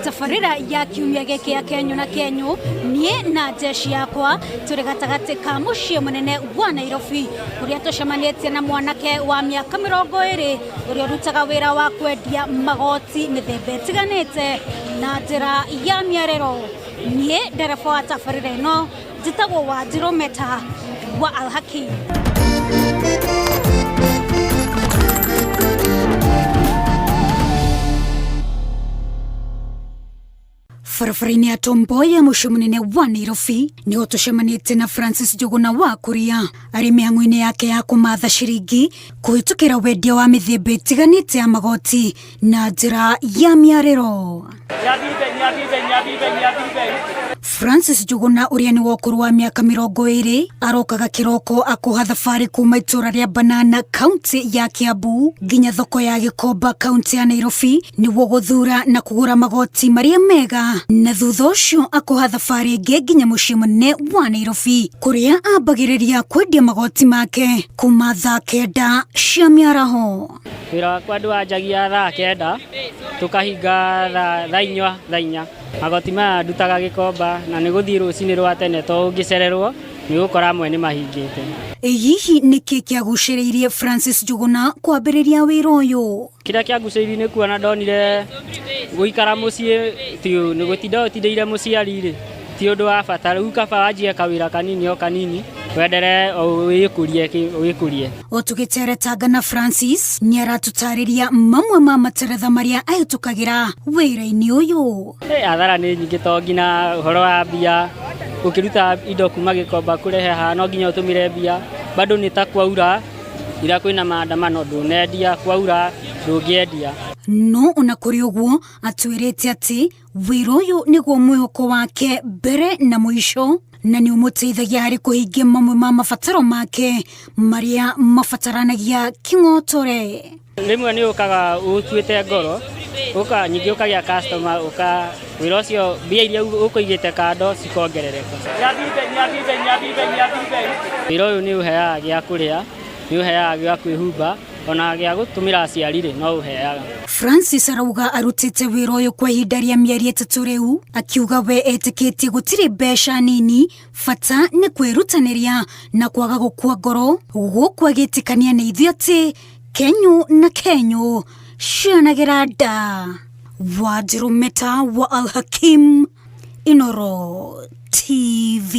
tabarĩra ya kiumia gĩkĩ ya Kenyu na Kenyu niĩ na jeshi yakwa tũrĩ gatagatĩ ka mũciĩ mũnene wa Nairobi ũrĩa tũcemanĩtie na mwanake wa mĩaka 20 ũrĩa ũrutaga wĩra wa kwendia magooti mĩthemba ĩtiganĩte na njĩra ya mĩarĩro. Niĩ ndereba wa tabarĩra ĩno njĩtagwo wa Njirometa wa Al-Hakim. Farafaraini ya tomboy ya mũciĩ mũnene wa Nairobi nĩho tũcemanĩtie na Francis Njuguna wa Kuria arĩ mĩhang'o-inĩ yake ya kũmatha ciringi kũhĩtũkĩra wendia wa mĩthemba ĩtiganĩte ya magooti na njĩra ya mĩarĩro. Francis Njuguna ũrĩa nĩ wa ũkũrũ wa mĩaka 20 arokaga kĩroko akũha thabarĩ kuma itũra rĩa Banana kaunti ya Kiambu nginya thoko ya Gikomba kaunti ya Nairobi nĩguo gũthura na kũgũra magooti marĩa mega, na thutha ũcio akũha thabarĩ ĩngĩ nginya mũciĩ mũnene wa Nairobi kũrĩa ambagĩrĩria kwendia magooti make kuma thaa 9 cia mĩaraho. Wĩra wakwa ndwanjagia thaa 9 tũkahinga thaa 4. Magooti maya ndutaga Gikomba na nĩ gũthiĩ rũcinĩ rwa tene to ũngĩcererwo nĩ ũgũkora amwe nĩ mahingĩte. Hihi nĩkĩ kĩagucĩrĩirie Francis Njuguna kwambĩrĩria wĩra ũyũ? Kĩrĩa kĩagucĩrĩirie nĩ kuona ndonire gũikara mũciĩ nĩ gũtinda ũtindĩire mũciari-rĩ ti ũndũ wa bata, rĩu kaba wanjie kawĩra kanini o kanini wendere wĩkũrie. O tũgĩteretanga na Francis nĩ aratũtarĩria mamwe ma materetha marĩa ahĩtũkagĩra wĩra-inĩ ũyũ. Athara nĩ nyingĩ to nginya ũhoro wa mbia, ũkĩruta indo kuma Gikomba kũrehe haha no nginya ũtũmĩre mbia, bado nĩ ta kwaura ira kwĩna maandamano ndũnendia, kwaura ndũngĩendia. No ona kũrĩ ũguo atwĩrĩte atĩ wĩra ũyũ nĩguo mwĩhoko wake mbere na mũico na nĩ ũmũteithagia harĩ kũhingia mamwe ma mabataro make marĩa mabataranagia kĩng'otore. Rĩmwe nĩ ũkaga ũtuĩte ngoro nyingĩ ũkagĩa customer wĩra ũcio mbia iria ũkũigĩte kando cikongerereka. Wĩra ũyũ nĩ ũheaga gĩa kũrĩa, nĩ ũheaga gĩa kwĩhumba ona gĩa gũtũmĩra aciari-rĩ no ũheaga. Francis arauga arutĩte wĩra ũyũ kwa ihinda rĩa mĩeri 3 rĩu, akiuga we etĩkĩtie gũtirĩ mbeca nini, bata nĩ kwĩrutanĩria na kwaga gũkua ngoro, gũkũ agĩtĩkania na ithuĩ atĩ Kenyu na Kenyu cianagĩra nda. Wa Njirometa wa Al-Hakim, Inooro TV.